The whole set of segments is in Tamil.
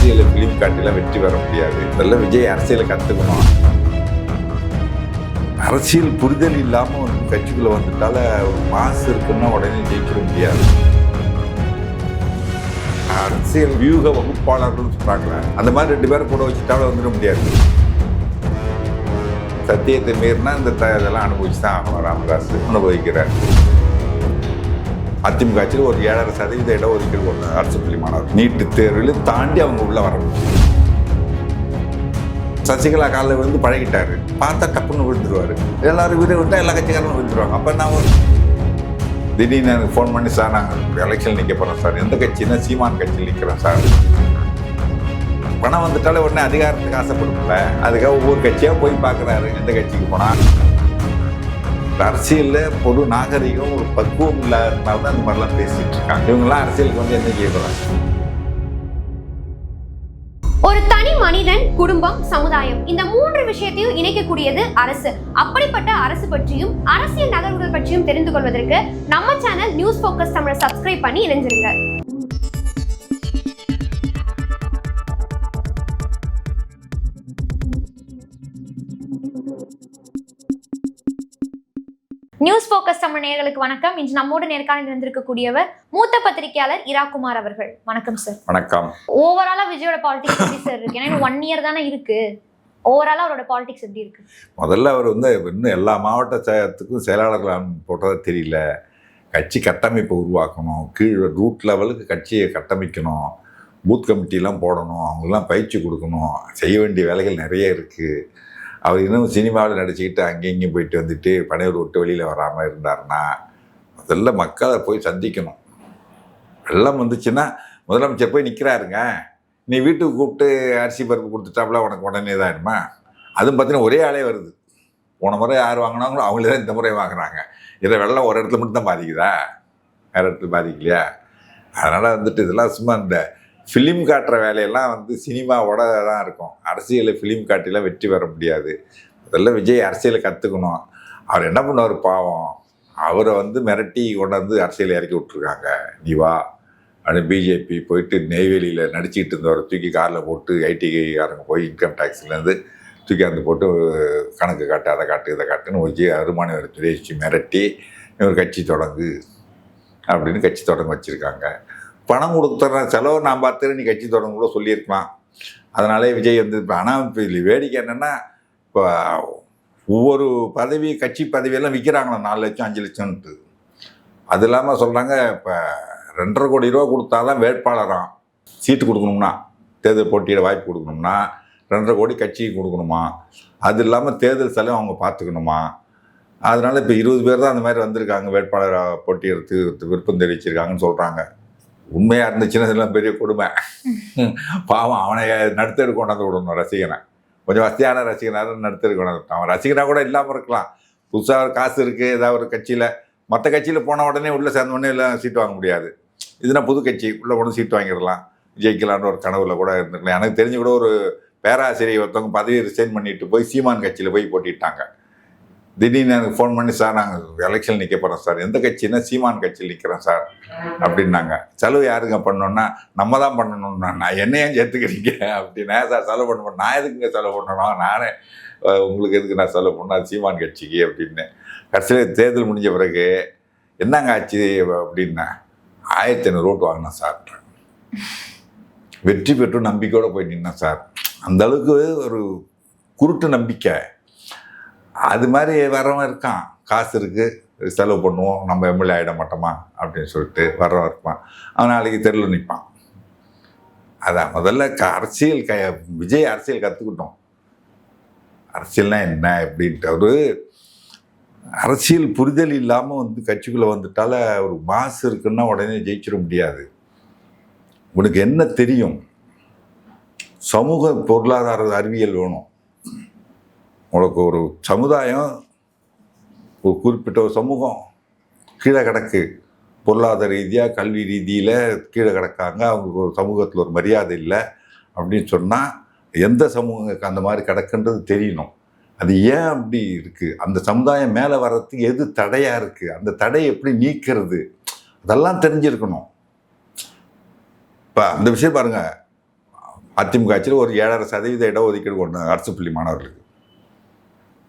அரசியல் பிலிம் காட்டிலாம் வெற்றி பெற முடியாது. இதெல்லாம் விஜய் அரசியலை கற்றுக்கணும். அரசியல் புரிதல் இல்லாமல் வந்து கட்சிக்குள்ளே வந்துட்டால ஒரு மாசு இருக்குன்னா உடனே ஜெயிச்சிட முடியாது. அரசியல் வியூக வகுப்பாளர்கள் சொல்கிறாங்களே, அந்த மாதிரி 2 பேரும் கூட வச்சுட்டாலும் வந்துட முடியாது. சத்தியத்தை மீறினா இந்த இதெல்லாம் அனுபவிச்சு தான் ஆகணும். ராமதாஸ் அனுபவிக்கிறார். அதிமுக ஆட்சியில் ஒரு 7.5% இடஒதுக்கீடு ஒரு அரசு பள்ளி மாணவர் நீட்டு தேர்வில் தாண்டி அவங்க உள்ள வர முடியும். சசிகலா காலில் விழுந்து பழகிட்டாரு, பார்த்தா டப்புன்னு விழுந்துருவாரு. எல்லாரும் வீடு விட்டா எல்லா கட்சிக்காரங்களும் விழுந்துருவாங்க. அப்போ நான் திடீர்னு எனக்கு ஃபோன் பண்ணி, சார் நாங்கள் எலெக்ஷன் நிற்க போகிறோம் சார். எந்த கட்சின்னா சீமான் கட்சியில் நிற்கிறோம் சார். பணம் வந்துட்டாலே உடனே அதிகாரத்துக்கு ஆசைப்படும்ல, அதுக்காக ஒவ்வொரு கட்சியாக போய் பார்க்குறாரு. எந்த கட்சிக்கு போனால் அரசியலில் பொது நாகரிகம் ஒரு பக்குவம் இல்லாததுனால தான் இந்த மாதிரிலாம் பேசிட்டு இருக்காங்க. இவங்கெல்லாம் அரசியலுக்கு வந்து என்ன செய்யலாம்? ஒரு தனி மனிதன், குடும்பம், சமுதாயம், இந்த 3 விஷயத்தையும் இணைக்கக்கூடியது அரசு. அப்படிப்பட்ட அரசு பற்றியும் அரசியல் நகர்வுகள் பற்றியும் தெரிந்து கொள்வதற்கு நம்ம சேனல் நியூஸ் ஃபோக்கஸ் தமிழை சப்ஸ்கிரைப் பண்ணி இணைஞ்சிருங்க. நியூஸ் ஃபோக்கஸ் தமிழ் நேயர்களுக்கு வணக்கம். இன்று நம்மோடு நேர்காணலில் இருந்திருக்கக்கூடியவர் மூத்த பத்திரிகையாளர் இரா.குமார் அவர்கள். வணக்கம் சார். வணக்கம். ஓவராலா விஜயோட பாலிடிக்ஸ் எப்படி சார் இருக்கு? ஏன்னா 1 இயர் தானே இருக்கு. ஓவராலா அவரோட பாலிடிக்ஸ் எப்படி இருக்கு? முதல்ல அவர் வந்து இன்னும் எல்லா மாவட்டத்துக்கும் செயலாளர்கள் போட்டதா தெரியல. கட்சி கட்டமைப்பை உருவாக்கணும், கீழே ரூட் லெவலுக்கு கட்சியை கட்டமைக்கணும், பூத் கமிட்டிலாம் போடணும், அவங்களாம் பயிற்சி கொடுக்கணும், செய்ய வேண்டிய வேலைகள் நிறைய இருக்குது. அவர் இன்னும் சினிமாவில் நடிச்சுக்கிட்டு அங்கேயும் இங்கேயும் போயிட்டு வந்துட்டு பனையூர் விட்டு வெளியில் வராமல் இருந்தாருன்னா, முதல்ல மக்களை போய் சந்திக்கணும். வெள்ளம் வந்துச்சுன்னா முதலமைச்சர் போய் நிற்கிறாருங்க, நீ வீட்டுக்கு கூப்பிட்டு அரிசி பருப்பு கொடுத்துட்டாப்புல உனக்கு உடனே தான் ஆயிடுமா? அதுவும் பார்த்தீங்கன்னா ஒரே ஆளே வருது. போன முறை யார் வாங்கினாங்களோ அவங்களே தான் இந்த முறை வாங்குறாங்க. இதை வெள்ளம் ஒரு இடத்துல மட்டும் தான் பாதிக்குதா, வேறு இடத்துல பாதிக்கலையா? அதனால் வந்துட்டு இதெல்லாம் சும்மா இந்த ஃபிலிம் காட்டுற வேலையெல்லாம் வந்து சினிமாவோட தான் இருக்கும். அரசியலில் ஃபிலிம் காட்டிலாம் வெற்றி பெற முடியாது. அதெல்லாம் விஜய் அரசியலை கற்றுக்கணும். அவர் என்ன பண்ணுவார் பாவம், அவரை வந்து மிரட்டி கொண்டாந்து அரசியல் இறக்கி விட்ருக்காங்க. நீ வா அப்படின்னு பிஜேபி போயிட்டு நெய்வேலியில் நடிச்சிக்கிட்டு இருந்தவரை தூக்கி காரில் போட்டு ஐடிக்காரங்க போய் இன்கம் டேக்ஸ்லேருந்து தூக்கி அந்த போட்டு கணக்கு காட்டு, அதை காட்டு, இதை காட்டுன்னு விஜய் வருமான வரித்துறை வச்சு மிரட்டி ஒரு கட்சி தொடங்கு அப்படின்னு கட்சி தொடங்க வச்சுருக்காங்க. பணம் கொடுத்துட்ற செலவு நான் பார்த்துட்டு நீ கட்சி தொடங்க கூட சொல்லியிருக்கலாம். அதனாலே விஜய் வந்து இப்போ ஆனால் இப்போ இதில் வேடிக்கை என்னென்னா, இப்போ ஒவ்வொரு பதவி கட்சி பதவியெல்லாம் விற்கிறாங்களா 4 லட்சம் 5 லட்சம்ன்ட்டு. அது இல்லாமல் சொல்கிறாங்க இப்போ 2.5 கோடி ரூபா கொடுத்தா தான் வேட்பாளராம். சீட்டு கொடுக்கணும்னா, தேர்தல் போட்டியிட வாய்ப்பு கொடுக்கணும்னா 2.5 கோடி கட்சிக்கு கொடுக்கணுமா. அது இல்லாமல் தேர்தல் செலவு அவங்க பார்த்துக்கணுமா. அதனால் இப்போ 20 பேர் தான் அந்த மாதிரி வந்திருக்காங்க, வேட்பாளர் போட்டியிடத்துக்கு விருப்பம் தெரிவிச்சிருக்காங்கன்னு சொல்கிறாங்க. உண்மையாக இருந்துச்சுன்னா இதெல்லாம் பெரிய கொடுமை. பாவம், அவனை நடுத்தருக்கு கொண்டாந்து விடணும். ரசிகனை கொஞ்சம் வசதியான ரசிகனாக நடுத்தருக்கு கொண்டாந்து, அவன் ரசிகனாக கூட இல்லாமல் இருக்கலாம். புதுசாக ஒரு காசு இருக்குது ஏதாவது ஒரு கட்சியில், மற்ற கட்சியில் போன உடனே உள்ளே சேர்ந்த உடனே எல்லாம் சீட்டு வாங்க முடியாது. இதுனா புது கட்சி உள்ளே கூட சீட்டு வாங்கிடலாம், ஜெயிக்கலான்னு ஒரு கனவுல கூட இருந்துக்கலாம். எனக்கு தெரிஞ்சு கூட ஒரு பேராசிரியர் ஒருத்தவங்க பதவி ரிசைன் பண்ணிட்டு போய் சீமான் கட்சியில் போய் போட்டிட்டாங்க. திடீர்னு எனக்கு ஃபோன் பண்ணி, சார் நாங்கள் எலெக்ஷன் நிற்க போகிறோம் சார். எந்த கட்சின்னா சீமான் கட்சியில் நிற்கிறோம் சார் அப்படின்னாங்க. செலவு யாருங்க பண்ணணுன்னா நம்ம தான் பண்ணணும்னா, நான் என்னையும் சேர்த்துக்கிறீங்க அப்படின்னா, சார் செலவு பண்ண நான் எதுக்குங்க செலவு பண்ணணும், நானே உங்களுக்கு எதுக்கு நான் செலவு பண்ணணும், அது சீமான் கட்சிக்கு அப்படின்னு. கடைசியில் தேர்தல் முடிஞ்ச பிறகு என்னங்க ஆச்சு அப்படின்னா, 1500 ஓட்டு வாங்கினேன் சார். வெற்றி பெற்று நம்பிக்கையோடு போய் நின்னேன் சார். அந்த அளவுக்கு ஒரு குருட்டு நம்பிக்கை. அது மாதிரி வரவன் இருக்கான், காசு இருக்குது செலவு பண்ணுவோம், நம்ம எம்எல்ஏ ஆகிட மாட்டோமா அப்படின்னு சொல்லிட்டு வரவன் இருப்பான். அவன் நாளைக்கு தெருவில் நிற்பான். அதான் முதல்ல அரசியல் விஜய் அரசியல் கற்றுக்கிட்டோம். அரசியல்னா என்ன அப்படின்ட்டு ஒரு அரசியல் புரிதல் இல்லாமல் வந்து கட்சிக்குள்ளே வந்துட்டால ஒரு மாசு இருக்குன்னா உடனே ஜெயிச்சிட முடியாது. உனக்கு என்ன தெரியும்? சமூக பொருளாதார அறிவியல் வேணும். உங்களுக்கு ஒரு சமுதாயம், ஒரு குறிப்பிட்ட ஒரு சமூகம் கீழே கிடக்கு, பொருளாதார ரீதியாக கல்வி ரீதியில் கீழே கிடக்காங்க, அவங்களுக்கு ஒரு சமூகத்தில் ஒரு மரியாதை இல்லை அப்படின்னு சொன்னால் எந்த சமூகங்களுக்கு அந்த மாதிரி கிடக்குன்றது தெரியணும். அது ஏன் அப்படி இருக்குது, அந்த சமுதாயம் மேலே வர்றதுக்கு எது தடையாக இருக்குது, அந்த தடையை எப்படி நீக்கிறது, அதெல்லாம் தெரிஞ்சிருக்கணும். இப்போ அந்த விஷயம் பாருங்கள், அதிமுக ஆட்சியில் ஒரு 7.5% இடஒதுக்கீடு கொண்டு அரசு பள்ளி மாணவர்களுக்கு.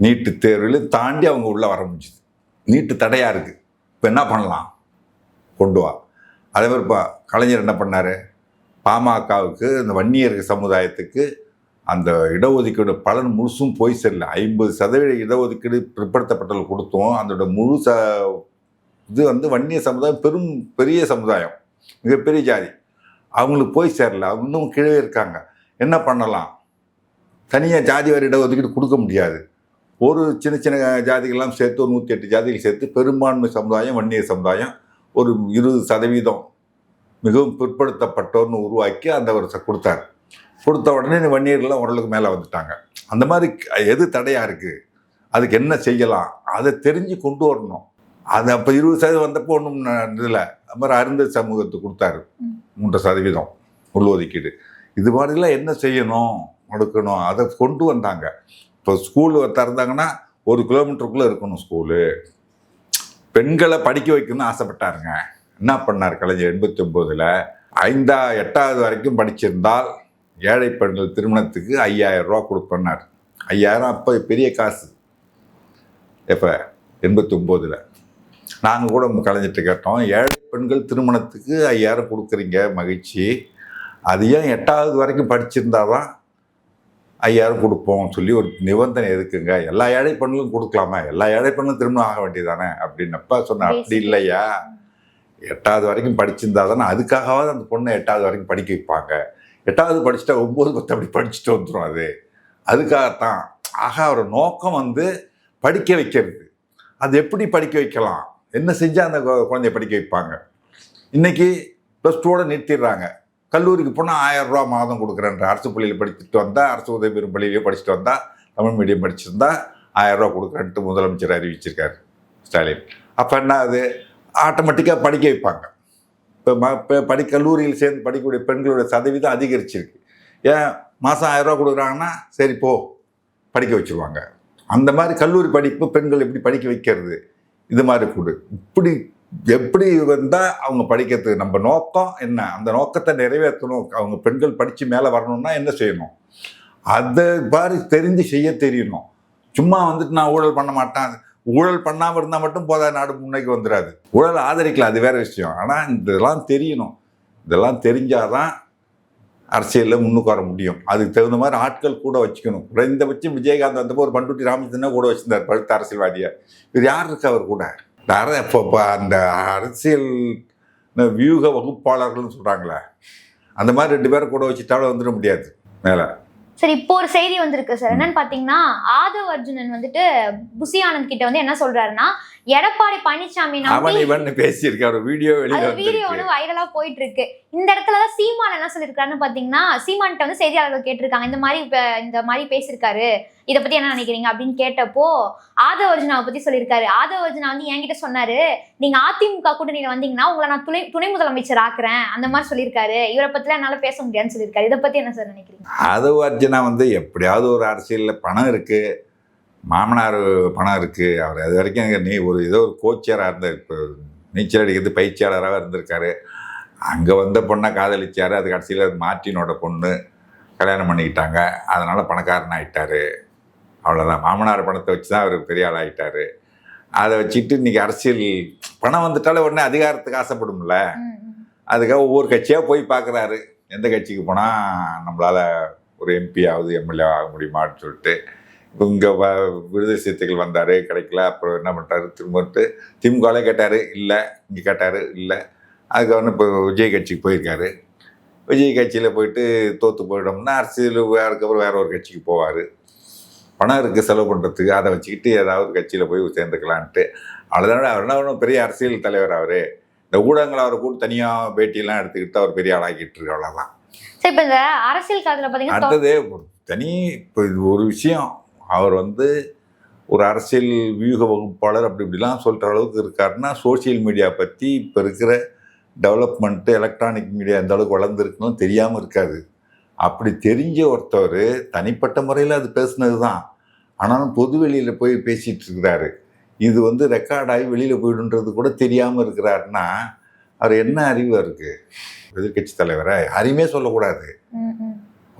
நீட்டு தேர்வில் தாண்டி அவங்க உள்ளே வர முடிஞ்சுது. நீட்டு தடையாக இருக்குது. இப்போ என்ன பண்ணலாம்? கொண்டு வா. அதே மாதிரி இப்போ கலைஞர் என்ன பண்ணார்? பாமகவுக்கு இந்த வன்னியர் சமுதாயத்துக்கு அந்த இடஒதுக்கீடு பலன் முழுசும் போய் சேரல. 50% இடஒதுக்கீடு பிற்படுத்தப்பட்டவர்கள் கொடுத்தோம். அதோட முழு இது வந்து வன்னிய சமுதாயம் பெரிய சமுதாயம், மிகப்பெரிய ஜாதி. அவங்களுக்கு போய் சேரல. அவங்க இன்னும் கீழே இருக்காங்க. என்ன பண்ணலாம்? தனியாக ஜாதி வாரி இடஒதுக்கீடு கொடுக்க முடியாது. ஒரு சின்ன சின்ன ஜாதிகள்லாம் சேர்த்து ஒரு 108 ஜாதிகள் சேர்த்து பெரும்பான்மை சமுதாயம் வன்னியர் சமுதாயம் ஒரு 20% மிகவும் பிற்படுத்தப்பட்டோர்னு உருவாக்கி அந்த வருஷம் கொடுத்தாரு. கொடுத்த உடனே இந்த வன்னியர்கள்லாம் ஓரளவுக்கு மேலே வந்துட்டாங்க. அந்த மாதிரி எது தடையாக இருக்குது, அதுக்கு என்ன செய்யலாம், அதை தெரிஞ்சு கொண்டு வரணும். அது அப்போ 20% வந்தப்போ ஒன்றும் இதில் அப்புறம் அருந்த சமூகத்துக்கு கொடுத்தாரு 3% உள்ஒதுக்கீடு. இது மாதிரிலாம் என்ன செய்யணும், கொடுக்கணும், அதை கொண்டு வந்தாங்க. இப்போ ஸ்கூலு திறந்தாங்கன்னா 1 கிலோமீட்டருக்குள்ளே இருக்கணும் ஸ்கூலு. பெண்களை படிக்க வைக்கணும்னு ஆசைப்பட்டாருங்க. என்ன பண்ணார் கலைஞர் 89ல்? 8வது வரைக்கும் படிச்சிருந்தால் ஏழை பெண்கள் திருமணத்துக்கு 5000 ரூபா கொடுப்பேன்னார். 5000 அப்போ பெரிய காசு. எப்போ? 89ல். நாங்கள் கூட கலைஞர்கிட்ட கேட்டோம், ஏழை பெண்கள் திருமணத்துக்கு 5000 கொடுக்குறீங்க, மகிழ்ச்சி. அது ஏன் 8வது வரைக்கும் படிச்சிருந்தா தான் 5000 கொடுப்போம் சொல்லி ஒரு நிபந்தனை எதுக்குங்க? எல்லா ஏழை பெண்களும் கொடுக்கலாமா? எல்லா ஏழை பெண்களும் திருமணம் ஆக வேண்டியதானே அப்படின்னப்ப சொன்னேன், அப்படி இல்லையா, 8வது வரைக்கும் படிச்சிருந்தா தானே அதுக்காகவாது அந்த பொண்ணை 8வது வரைக்கும் படிக்க வைப்பாங்க. 8வது படிச்சுட்டா 9, 10 அப்படி படிச்சுட்டு வந்துடும். அதுக்காகத்தான். ஆக அவர் நோக்கம் வந்து படிக்க வைக்கிறது. அது எப்படி படிக்க வைக்கலாம், என்ன செஞ்சால் அந்த குழந்தைய படிக்க வைப்பாங்க? இன்றைக்கி +2 நிறுத்திடுறாங்க. கல்லூரிக்கு போனால் 1000 ரூபா மாதம் கொடுக்குறேன்ற. அரசு பள்ளியில் படிச்சுட்டு வந்தால், அரசு உதவி பெறும் பள்ளியிலே படிச்சுட்டு வந்தால், தமிழ் மீடியம் படிச்சிருந்தா 1000 ரூபா கொடுக்குறேன்ட்டு முதலமைச்சர் அறிவிச்சிருக்காரு ஸ்டாலின். அப்போ என்ன, அது ஆட்டோமேட்டிக்காக படிக்க வைப்பாங்க. இப்போ கல்லூரியில் சேர்ந்து படிக்கக்கூடிய பெண்களோட சதவீதம் அதிகரிச்சிருக்கு. ஏன் மாதம் 1000 ரூபா கொடுக்குறாங்கன்னா சரி போ படிக்க வச்சுருவாங்க. அந்த மாதிரி கல்லூரி படிப்பு பெண்கள் எப்படி படிக்க வைக்கிறது, இது மாதிரி கொடு. இப்படி எப்படி வந்தால் அவங்க படிக்கிறதுக்கு நம்ம நோக்கம் என்ன, அந்த நோக்கத்தை நிறைவேற்றணும். அவங்க பெண்கள் படித்து மேலே வரணும்னா என்ன செய்யணும், அதை மாதிரி தெரிஞ்சு செய்ய தெரியணும். சும்மா வந்துட்டு நான் ஊழல் பண்ண மாட்டேன், ஊழல் பண்ணாமல் இருந்தால் மட்டும் போதா, நாடு முன்னேக்கு வந்துடாது. ஊழல் ஆதரிக்கலாம், அது வேறு விஷயம். ஆனால் இதெல்லாம் தெரியணும். இதெல்லாம் தெரிஞ்சாதான் அரசியலில் முன்னுக்கு வர முடியும். அதுக்கு தகுந்த மாதிரி ஆட்கள் கூட வச்சுக்கணும். குறைந்தபட்சம் விஜயகாந்த் வந்தப்போ ஒரு பண்ருட்டி ராமச்சந்திரனை கூட வச்சுருந்தார், பழுத்த அரசியல்வாதியை. இது யார் இருக்கு அவர் கூட? இப்போ அந்த அரசியல் வியூக வகுப்பாளர்கள்னு சொல்கிறாங்களே, அந்த மாதிரி 2 பேரை கூட வச்சுட்டாலும் வந்துட முடியாது மேலே. சரி, இப்போ ஒரு செய்தி வந்திருக்கு சார். என்னன்னு பாத்தீங்கன்னா, ஆதவ் அர்ஜுனன் வந்துட்டு புசி ஆனந்த் கிட்ட வந்து என்ன சொல்றாருன்னா, எடப்பாடி பழனிசாமி பேசியிருக்காரு. வீடியோ ஒன்று வைரலா போயிட்டு இருக்கு. இந்த இடத்துலதான் சீமான் என்ன சொல்லியிருக்காருன்னு பாத்தீங்கன்னா, சீமான்கிட்ட வந்து செய்தியாளர்கள் கேட்டிருக்காங்க, இந்த மாதிரி பேசியிருக்காரு, இதை பத்தி என்ன நினைக்கிறீங்க அப்படின்னு கேட்டப்போ ஆதவ் அர்ஜுனாவை பத்தி சொல்லியிருக்காரு. ஆதவ் அர்ஜுனா வந்து என்கிட்ட சொன்னாரு, நீங்க அதிமுக கூட்டணியில வந்தீங்கன்னா உங்களை நான் துணை முதலமைச்சர் ஆக்குறேன், அந்த மாதிரி சொல்லியிருக்காரு. இவரை பத்திலாம் என்னால பேச முடியாதுன்னு சொல்லியிருக்காரு. இதை பத்தி என்ன சார் நினைக்கிறீங்க? ஆதவ் அர்ஜுனா வந்து எப்படியாவது ஒரு அரசியலில் பணம் இருக்கு, மாமனார் பணம் இருக்கு. அவர் அது வரைக்கும் ஏதோ ஒரு கோச்சராக இருந்தார், இப்போ நீச்சல் அடிக்கிறது பயிற்சியாளராக இருந்திருக்காரு. அங்கே வந்த பொண்ணை காதலிச்சார். அது கடைசியில் மார்ட்டினோட பொண்ணு கல்யாணம் பண்ணிக்கிட்டாங்க. அதனால் பணக்காரன் ஆகிட்டார். அவ்வளோதான். மாமனார் பணத்தை வச்சு தான் அவர் பெரிய ஆள் ஆகிட்டார். அதை வச்சுட்டு இன்றைக்கி அரசியல் பணம் வந்துட்டாலே உடனே அதிகாரத்துக்கு ஆசைப்படும்ல. அதுக்காக ஒவ்வொரு கட்சியாக போய் பார்க்குறாரு, எந்த கட்சிக்கு போனால் நம்மளால் ஒரு எம்பி ஆகுது, எம்எல்ஏ ஆக முடியுமான்னு சொல்லிட்டு. இப்போ இங்கே விடுதலை சிறுத்தைகள் வந்தார், கிடைக்கல. அப்புறம் என்ன பண்ணிட்டாரு, திரும்பிட்டு திமுகவிலே கேட்டார், இல்லை. இங்கே கேட்டார், இல்லை. அதுக்கப்புறம் இப்போ விஜய் கட்சிக்கு போயிருக்காரு. விஜய் கட்சியில் போயிட்டு தோற்று போயிட்டோம்னா அரசியல் அதுக்கப்புறம் வேற ஒரு கட்சிக்கு போவார். பணம் இருக்குது செலவு பண்ணுறதுக்கு, அதை வச்சுக்கிட்டு ஏதாவது கட்சியில் போய் சேர்ந்துக்கலான்ட்டு. அவ்வளோதான. அவர் என்ன ஒன்றும் பெரிய அரசியல் தலைவர். அவர் இந்த ஊடகங்களை அவரை கூட தனியாக பேட்டியெல்லாம் எடுத்துக்கிட்டு அவர் பெரிய ஆளாக்கிட்டு இருக்கு. அவ்வளோதான். இப்போ இந்த அரசியல் காலத்தில் பார்த்தீங்கன்னா அடுத்தது தனி இப்போ இது ஒரு விஷயம். அவர் வந்து ஒரு அரசியல் வியூக வகுப்பாளர் அப்படி இப்படிலாம் சொல்கிற அளவுக்கு இருக்காருன்னா, சோசியல் மீடியா பற்றி இப்போ இருக்கிற டெவலப்மெண்ட்டு, எலக்ட்ரானிக் மீடியா எந்த அளவுக்கு வளர்ந்துருக்குன்னு தெரியாமல் இருக்காது. அப்படி தெரிஞ்ச ஒருத்தவர் தனிப்பட்ட முறையில் அது பேசுனது தான். ஆனாலும் பொது வெளியில் போய் பேசிகிட்டு இருக்கிறாரு. இது வந்து ரெக்கார்டாகி வெளியில் போயிடுன்றது கூட தெரியாமல் இருக்கிறாருன்னா அவர் என்ன அறிவு இருக்குது? எதிர்கட்சி தலைவரை யாரையுமே சொல்லக்கூடாது.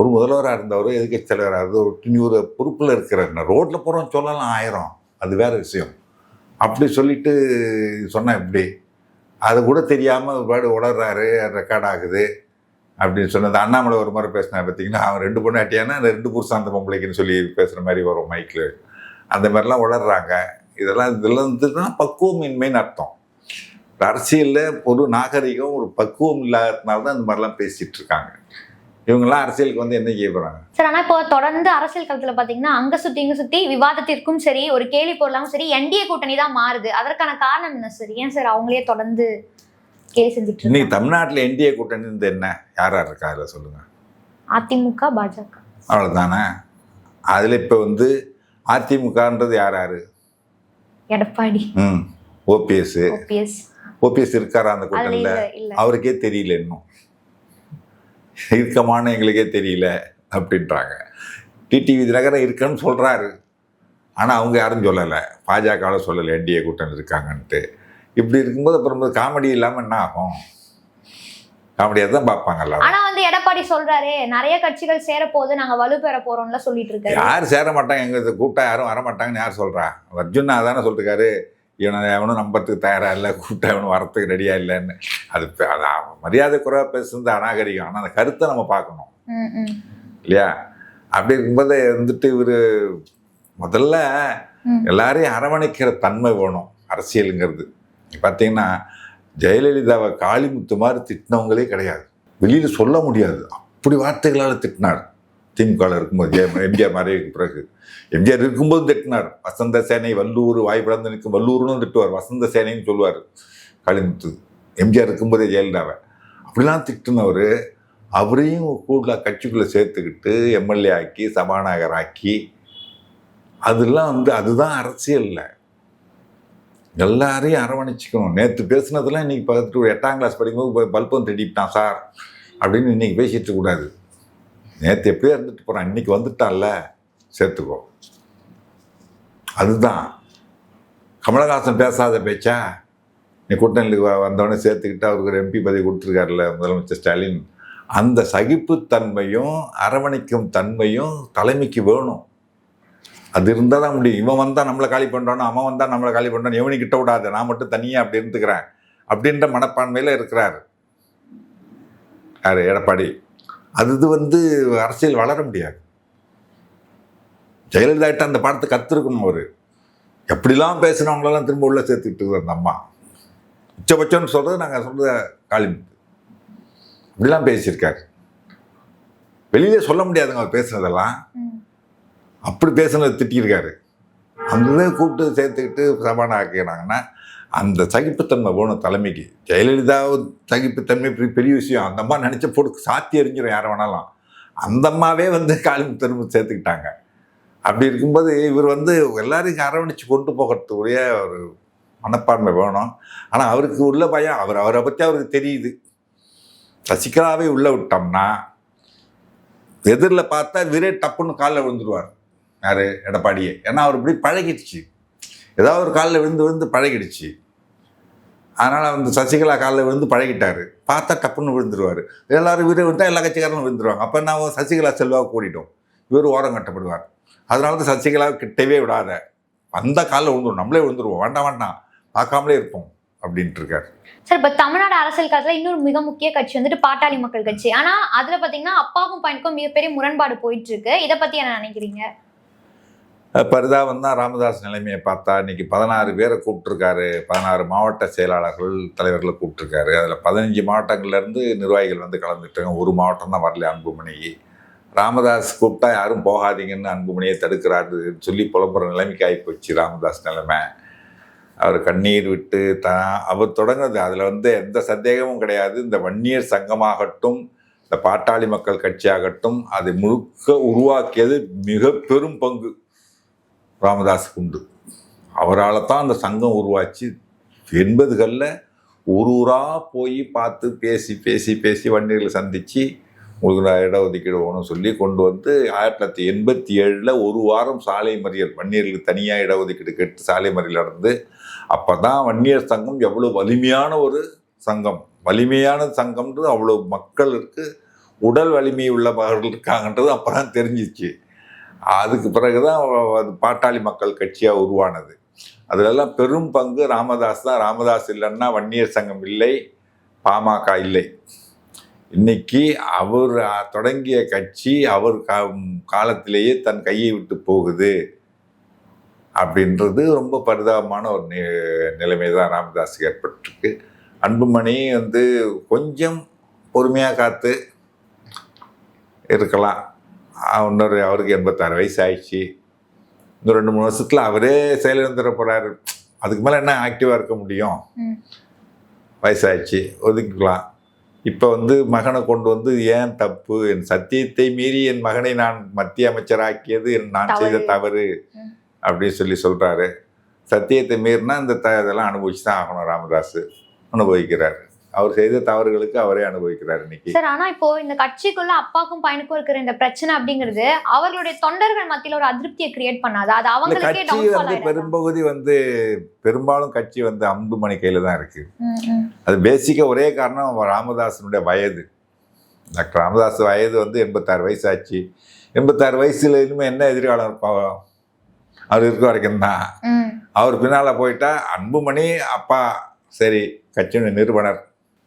ஒரு முதல்வராக இருந்தவர் எதிர்க்கட்சி தலைவராக இருந்தவர் ஒரு பொறுப்பில் இருக்கிறார். ரோட்டில் போகிறோம் சொல்லலாம் 1000, அது வேறு விஷயம். அப்படி சொல்லிட்டு சொன்னால் எப்படி? அது கூட தெரியாமல் ஒரு பாடு உளர்றாரு, ரெக்கார்ட் ஆகுது அப்படின்னு சொன்னது. அண்ணாமலை ஒரு மாதிரி பேசினா பார்த்தீங்கன்னா, அவன் 2 பொண்ணாட்டியானா அந்த 2 புருஷன் அந்த பொம்பளைக்குன்னு சொல்லி பேசுகிற மாதிரி வரும் மைக்கில். அந்த மாதிரிலாம் உளர்றாங்க. இதெல்லாம் தான் பக்குவமின்மைன்னு அர்த்தம். அரசியலில் ஒரு நாகரிகம், ஒரு பக்குவம் இல்லாததுனால தான் இந்த மாதிரிலாம் பேசிகிட்டு இருக்காங்க. இவங்கெல்லாம் அரசியலுக்கு வந்து என்ன செய்ய போகிறாங்க சார்? ஆனால் இப்போ தொடர்ந்து அரசியல் களத்தில் பார்த்தீங்கன்னா அங்கே சுற்றி இங்கே சுற்றி விவாதத்திற்கும் சரி, ஒரு கேள்வி பொருளாகவும் சரி, என்டிஏ கூட்டணி தான் மாறுது. அதற்கான காரணம் என்ன சார்? ஏன் சார் அவங்களே தொடர்ந்து கேள்வி செஞ்சுட்டு இன்னைக்கு தமிழ்நாட்டில் என்டிஏ கூட்டணி இருந்து என்ன, யார் யார் இருக்கா அதில் சொல்லுங்கள்? அதிமுக, பாஜக, அவ்வளோதானே. அதில் இப்போ வந்து அதிமுகன்றது யார் யார்? எடப்பாடி, ஓபிஎஸ் இருக்காரா அந்த கூட்டணியில்? அவருக்கே தெரியல, இன்னும் இருக்கமான எங்களுக்கே தெரியல அப்படின்றாங்க. டிடிவி தினகரன் இருக்குன்னு சொல்கிறாரு, ஆனால் அவங்க யாரும் சொல்லலை, பாஜகவில் சொல்லலை என்டிஏ கூட்டணி இருக்காங்கன்ட்டு. இப்படி இருக்கும்போது அப்புறம் காமெடி இல்லாமல் என்ன ஆகும்? காமெடியாக தான் பார்ப்பாங்கல்ல. ஆனால் வந்து எடப்பாடி சொல்கிறாரு நிறைய கட்சிகள் சேரப்போகுது, நாங்கள் வலு பெற போகிறோம்ல சொல்லிட்டு இருக்காரு. யார் சேர மாட்டாங்க, எங்கள் கூட்டம் யாரும் வரமாட்டாங்கன்னு யார் சொல்கிறா? அர்ஜுன் அதானே சொல்லிருக்காரு, எவனும் நம்பறதுக்கு தயாராக இல்லை, கூட்டம் எவனும் வரத்துக்கு ரெடியாக இல்லைன்னு. அது மரியாதை குறைவாக பேசுறது அநாகரிகம். ஆனால் அந்த கருத்தை நம்ம பார்க்கணும் இல்லையா? அப்படி இருக்கும்போது வந்துட்டு இவர் முதல்ல எல்லாரையும் அரவணைக்கிற தன்மை வேணும் அரசியலுங்கிறது. பார்த்தீங்கன்னா ஜெயலலிதாவை காளிமுத்து மாதிரி திட்டினவங்களே கிடையாது, வெளியில் சொல்ல முடியாது, அப்படி வார்த்தைகளால் திட்டினார். திமுகவில் இருக்கும்போது எம்ஜிஆர் மறைவுக்கு பிறகு எம்ஜிஆர் இருக்கும்போது திட்டினார். வசந்த சேனை வல்லூர், வாய் பிளந்து நிற்கும் வல்லூர்னு திட்டுவார், வசந்த சேனைன்னு சொல்லுவார் காளிமுத்து. எம்ஜிஆர் இருக்கும்போதே ஜெயலலிதாவை அப்படிலாம் திட்டினவர். அவரையும் கூட கட்சிக்குள்ளே சேர்த்துக்கிட்டு எம்எல்ஏ ஆக்கி சபாநாயகர் ஆக்கி, அதெல்லாம் வந்து அதுதான் அரசியலில் எல்லாரையும் அரவணைச்சிக்கணும். நேற்று பேசுனதெல்லாம் இன்றைக்கி பார்த்துட்டு ஒரு 8ஆம் கிளாஸ் படிக்கும்போது பல்பம் திட்டிட்டான் சார் அப்படின்னு இன்றைக்கி பேசிட்டு கூடாது. நேற்று எப்படியோ இருந்துட்டு போகிறான், இன்றைக்கி வந்துட்டான்ல சேர்த்துக்கோ. அதுதான் கமலஹாசன் பேசாத பேச்சா? நீ கூட்டணிக்கு வந்தவொடனே சேர்த்துக்கிட்டு அவருக்கு ஒரு எம்பி பதவி கொடுத்துருக்காருல்ல முதலமைச்சர் ஸ்டாலின். அந்த சகிப்புத்தன்மையும் அரவணைக்கும் தன்மையும் தலைமைக்கு வேணும். அது இருந்தால் தான் முடியும். இவன் வந்தால் நம்மளை காலி பண்ணுறானோ, அவன் வந்தால் நம்மளை காலி பண்ணுறானோ, எவனி கிட்ட விடாது, நான் மட்டும் தனியாக அப்படி இருந்துக்கிறேன் அப்படின்ற மனப்பான்மையில் இருக்கிறார் யார்? எடப்பாடி. அது வந்து அரசியல் வளர முடியாது. ஜெயலலிதாட்ட அந்த பாடத்தை கற்றுருக்கணும். அவர் எப்படிலாம் பேசுனவங்களெல்லாம் திரும்ப உள்ள சேர்த்துக்கிட்டு அந்த அம்மா உச்சபட்சம்னு சொல்கிறது நாங்கள் சொல்கிற காளிமுத்து இப்படிலாம் பேசியிருக்காரு. வெளியிலே சொல்ல முடியாதுங்க அவர் பேசுனதெல்லாம். அப்படி பேசுனது திட்டியிருக்காரு. அந்த கூப்பிட்டு சேர்த்துக்கிட்டு சபானா ஆக்கினாங்கன்னா அந்த சகிப்புத்தன்மை வேணும் தலைமைக்கு. ஜெயலலிதா சகிப்புத்தன்மை பெரிய விஷயம். அந்த அம்மா நினச்ச போட்டு சாத்தி எறிஞ்சிடும் யாரை வேணாலும். அந்த அம்மாவே வந்து காளிமுத்து சேர்த்துக்கிட்டாங்க. அப்படி இருக்கும்போது இவர் வந்து எல்லாரையும் அரவணைச்சு கொண்டு போகிறதுக்குரிய ஒரு மனப்பான்மை வேணும். ஆனால் அவருக்கு உள்ள பயம், அவரை பற்றி அவருக்கு தெரியுது. சசிகலாவே உள்ளே விட்டோம்னா எதிரில் பார்த்தா இவரே டப்புன்னு காலில் விழுந்துருவார். யார்? எடப்பாடியே. ஏன்னா அவர் இப்படி பழகிடுச்சு, ஏதாவது ஒரு காலில் விழுந்து பழகிடுச்சு. அதனால் வந்து சசிகலா காலில் விழுந்து பழகிட்டார். பார்த்தா டப்புன்னு விழுந்துருவார். எல்லோரும் இவரே விழுந்தால் எல்லா கட்சிக்காரனும் விழுந்துருவாங்க. அப்போ நான் சசிகலா செல்வாக கூடிட்டோம், இவர் ஓரம் கட்டப்படுவார். அதனால தான் சசிகலா கிட்டவே விடாத, அந்த காலில் விழுந்துடும், நம்மளே விழுந்துருவோம், வேண்டாம் பார்க்காமலே இருப்போம் அப்படின்ட்டு இருக்காரு. சார், இப்போ தமிழ்நாடு அரசியல் காலத்தில் இன்னொரு மிக முக்கிய கட்சி வந்துட்டு பாட்டாளி மக்கள் கட்சி. ஆனால் அதில் பார்த்தீங்கன்னா அப்பாவுக்கும் பையனுக்கும் மிகப்பெரிய முரண்பாடு போயிட்டு இருக்கு. இதை பற்றி என்ன நினைக்கிறீங்க? பரிதாபம் தான். ராமதாஸ் நிலைமையை பார்த்தா இன்றைக்கி 16 பேரை கூப்பிட்ருக்காரு, 16 மாவட்ட செயலாளர்கள் தலைவர்களை கூப்பிட்ருக்காரு. அதில் 15 மாவட்டங்கள்லேருந்து நிர்வாகிகள் வந்து கலந்துட்டாங்க. ஒரு மாவட்டம் தான் வரல, அன்புமணி. ராமதாஸ் கூப்பிட்டா யாரும் போகாதீங்கன்னு அன்புமணியை தடுக்கிறாரு சொல்லி புலம்புற நிலைமைக்கு ஆகிப்போச்சு ராமதாஸ் நிலைமை. அவர் கண்ணீர் விட்டு அவர் தொடங்குறது. அதில் வந்து எந்த சந்தேகமும் கிடையாது. இந்த வன்னியர் சங்கமாகட்டும், இந்த பாட்டாளி மக்கள் கட்சியாகட்டும், அதை முழுக்க உருவாக்கியது மிக பெரும் பங்கு ராமதாஸுக்கு உண்டு. அவரால் தான் அந்த சங்கம் உருவாச்சு. 80களில் ஒரு ஊராக போய் பார்த்து பேசி வன்னியர்களை சந்தித்து உங்களுக்கு இடஒதுக்கீடு வேணும்னு சொல்லி கொண்டு வந்து 1987 ஒரு வாரம் சாலை மறியல், வன்னியர்களுக்கு தனியாக இடஒதுக்கீடு கேட்டு சாலை மறியல் நடந்து. அப்போ தான் வன்னியர் சங்கம் எவ்வளோ வலிமையான ஒரு சங்கம், வலிமையான சங்கம்ன்றது அவ்வளோ மக்களுக்கு உடல் வலிமை உள்ளவர்கள் இருக்காங்கன்றது அப்போ தான் தெரிஞ்சிச்சு. அதுக்கு பிறகு தான் அது பாட்டாளி மக்கள் கட்சியாக உருவானது. அதிலெல்லாம் பெரும் பங்கு ராமதாஸ் தான். ராமதாஸ் இல்லைன்னா வன்னியர் சங்கம் இல்லை, பாமக இல்லை. இன்னைக்கு அவர் தொடங்கிய கட்சி அவர் காலத்திலேயே தன் கையை விட்டு போகுது அப்படின்றது ரொம்ப பரிதாபமான ஒரு நிலைமை தான் ராமதாஸுக்கு ஏற்பட்டிருக்கு. அன்புமணி வந்து கொஞ்சம் பொறுமையாக காத்து இருக்கலாம். அவருக்கு 86 வயசு ஆயிடுச்சு. இன்னும் 2-3 வருஷத்தில் அவரே செயலிழந்துட போகிறாரு. அதுக்கு மேலே என்ன ஆக்டிவாக இருக்க முடியும்? வயசாயிடுச்சு, ஒதுக்கிக்கலாம். இப்போ வந்து மகனை கொண்டு வந்து ஏன் தப்பு, என் சத்தியத்தை மீறி என் மகனை நான் மத்திய அமைச்சராக்கியது நான் செய்த தவறு அப்படின்னு சொல்கிறாரு. சத்தியத்தை மீறினா இந்த இதெல்லாம் அனுபவிச்சு தான் ஆகணும். ராமதாஸ் அனுபவிக்கிறாரு. அவர் செய்த தவறுகளுக்கு அவரே அனுபவிக்கிறார் இன்னைக்கு. சார், ஆனா இப்போ இந்த கட்சிக்குள்ள அப்பாக்கும் பையனுக்கும் இருக்கிற இந்த பிரச்சனை அப்படிங்கிறது அவர்களுடைய தொண்டர்கள் மத்தியில ஒரு அதிருப்தியை கிரியேட் பண்ணாது. அது அவங்களுக்கே கட்சி வந்து பெரும்பகுதி வந்து பெரும்பாலும் கட்சி வந்து அன்புமணி கையில தான் இருக்கு. அது பேசிக்கா ஒரே காரணம் ராமதாசனுடைய வயது. டாக்டர் ராமதாஸ் வயது வந்து 86 வயசு ஆச்சு. 86 வயசுல இனிமே என்ன எதிர்காலம் இருக்கும்? அவர் இருக்க வரைக்கும் தான். அவர் பின்னால போயிட்டா அன்புமணி அப்பா சரி கட்சியுடைய நிறுவனர்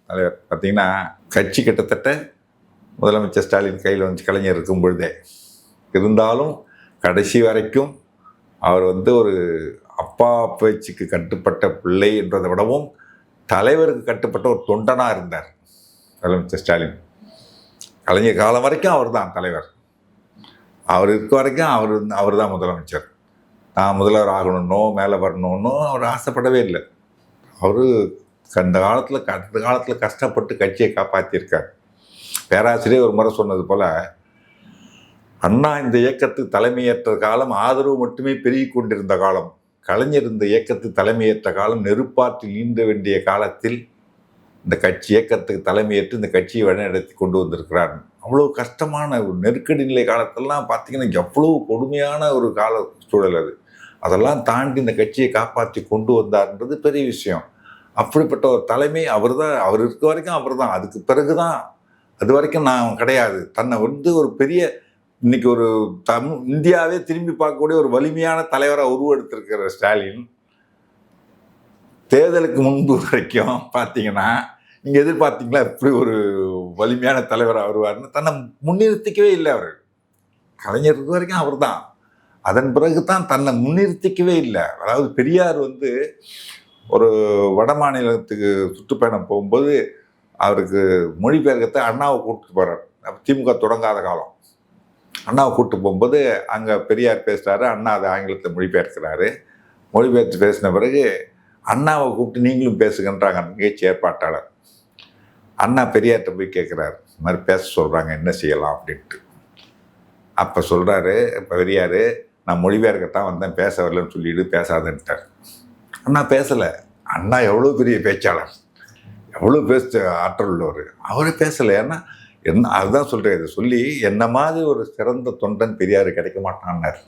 தலைவர். பார்த்தீங்கன்னா கட்சி கிட்டத்தட்ட முதலமைச்சர் ஸ்டாலின் கையில் வந்து கலைஞர் இருக்கும் பொழுதே இருந்தாலும் கடைசி வரைக்கும் அவர் வந்து ஒரு அப்பா பேச்சுக்கு கட்டுப்பட்ட பிள்ளை என்றதை விடவும் தலைவருக்கு கட்டுப்பட்ட ஒரு தொண்டனாக இருந்தார் முதலமைச்சர் ஸ்டாலின். கலைஞர் காலம் வரைக்கும் அவர் தான் தலைவர். அவர் இருக்க வரைக்கும் அவர் தான் முதலமைச்சர். நான் முதல்வர் ஆகணும்னோ மேலே வரணும்னோ அவர் ஆசைப்படவே இல்லை. அவர் கடந்த காலத்தில் கஷ்டப்பட்டு கட்சியை காப்பாற்றியிருக்கார். பேராசிரியர் ஒரு முறை சொன்னது போல், அண்ணா இந்த இயக்கத்துக்கு தலைமையேற்ற காலம் ஆதரவு மட்டுமே பெருகி கொண்டிருந்த காலம். கலைஞர் இந்த இயக்கத்துக்கு தலைமையேற்ற காலம் நெருப்பாற்றில் நீந்த வேண்டிய காலத்தில் இந்த கட்சி இயக்கத்துக்கு தலைமையேற்று இந்த கட்சியை வழிநடத்தி கொண்டு வந்திருக்கிறார். அவ்வளோ கஷ்டமான ஒரு நெருக்கடி நிலை காலத்திலலாம் பார்த்தீங்கன்னா எவ்வளோ கொடுமையான ஒரு கால சூழல் அது. அதெல்லாம் தாண்டி இந்த கட்சியை காப்பாற்றி கொண்டு வந்தார்ன்றது பெரிய விஷயம். அப்படிப்பட்ட ஒரு தலைமை அவர் தான். அவர் இருக்க வரைக்கும் அவர் தான். அதுக்கு பிறகு தான், அது வரைக்கும் நான் கிடையாது. தன்னை வந்து ஒரு பெரிய இன்னைக்கு ஒரு இந்தியாவே திரும்பி பார்க்கக்கூடிய ஒரு வலிமையான தலைவராக உருவெடுத்திருக்கிற ஸ்டாலின் தேர்தலுக்கு முன்பு வரைக்கும் பார்த்தீங்கன்னா நீங்கள் எதிர்பார்த்தீங்களா இப்படி ஒரு வலிமையான தலைவராக வருவார்னு தன்னை முன்னிறுத்திக்கவே இல்லை. அவர் கலைஞர் இருக்க வரைக்கும் அவர் தான். அதன் பிறகு தான் தன்னை முன்னிறுத்திக்கவே இல்லை. அதாவது பெரியார் வந்து ஒரு வட மாநிலத்துக்கு சுற்றுப்பயணம் போகும்போது அவருக்கு மொழிபெயர்க்கத்தை அண்ணாவை கூப்பிட்டு போகிறார். திமுக தொடங்காத காலம். அண்ணாவை கூப்பிட்டு போகும்போது அங்கே பெரியார் பேசுகிறாரு, அண்ணா அதை ஆங்கிலத்தில் மொழிபெயர்க்கிறாரு. மொழிபெயர்த்து பேசின பிறகு அண்ணாவை கூப்பிட்டு நீங்களும் பேசுகின்றாங்க நிகழ்ச்சி ஏற்பாட்டாளர். அண்ணா பெரியார்கிட்ட போய் கேட்குறாரு, இந்த மாதிரி பேச சொல்கிறாங்க, என்ன செய்யலாம் அப்படின்ட்டு. அப்போ சொல்கிறாரு பெரியார், நான் மொழிபெயர்க்கத்தான் வந்தேன், பேச வரலன்னு சொல்லிட்டு பேசாதன்ட்டார். அண்ணா பேசலை. அண்ணா எவ்வளோ பெரிய பேச்சாளர், எவ்வளோ பேச ஆற்றல் உள்ளவர், அவரே பேசலை. ஏன்னா என்ன அதுதான் சொல்கிறேன். இதை சொல்லி என்ன மாதிரி ஒரு சிறந்த தொண்டன் பெரியார் கிடைக்க மாட்டான்னார்.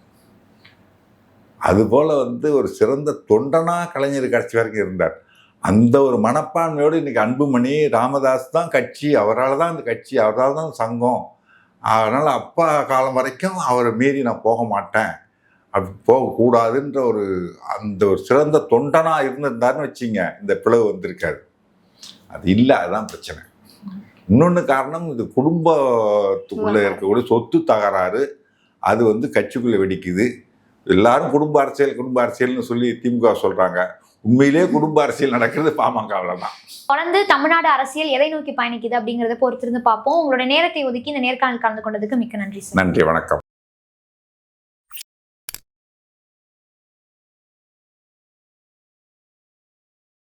அதுபோல் வந்து ஒரு சிறந்த தொண்டனாக கலைஞர் கட்சி வரைக்கும் இருந்தார். அந்த ஒரு மனப்பான்மையோடு இன்றைக்கி அன்புமணி ராமதாஸ் தான் கட்சி, அவரால் தான் இந்த கட்சி, அவரால் தான் சங்கம், அதனால் அப்பா காலம் வரைக்கும் அவரை மீறி நான் போக மாட்டேன், அப்படி போகக்கூடாதுன்ற ஒரு அந்த ஒரு சிறந்த தொண்டனாக இருந்திருந்தாருன்னு வச்சிங்க, இந்த பிளவு வந்திருக்காது. அது இல்லை, அதுதான் பிரச்சனை. இன்னொன்று காரணம், இது குடும்பத்துக்குள்ளே இருக்கக்கூடிய சொத்து தகராறு. அது வந்து கட்சிக்குள்ளே வெடிக்குது. எல்லாரும் குடும்ப அரசியல்னு சொல்லி திமுக சொல்கிறாங்க. உண்மையிலே குடும்ப அரசியல் நடக்கிறது பாமகவில் தான். தொடர்ந்து தமிழ்நாடு அரசியல் எதை நோக்கி பயணிக்குது அப்படிங்கிறத பொறுத்திருந்து பார்ப்போம். உங்களோட நேரத்தை ஒதுக்கி இந்த நேர்காணல் கலந்து கொண்டதுக்கு மிக்க நன்றி சார். நன்றி, வணக்கம்.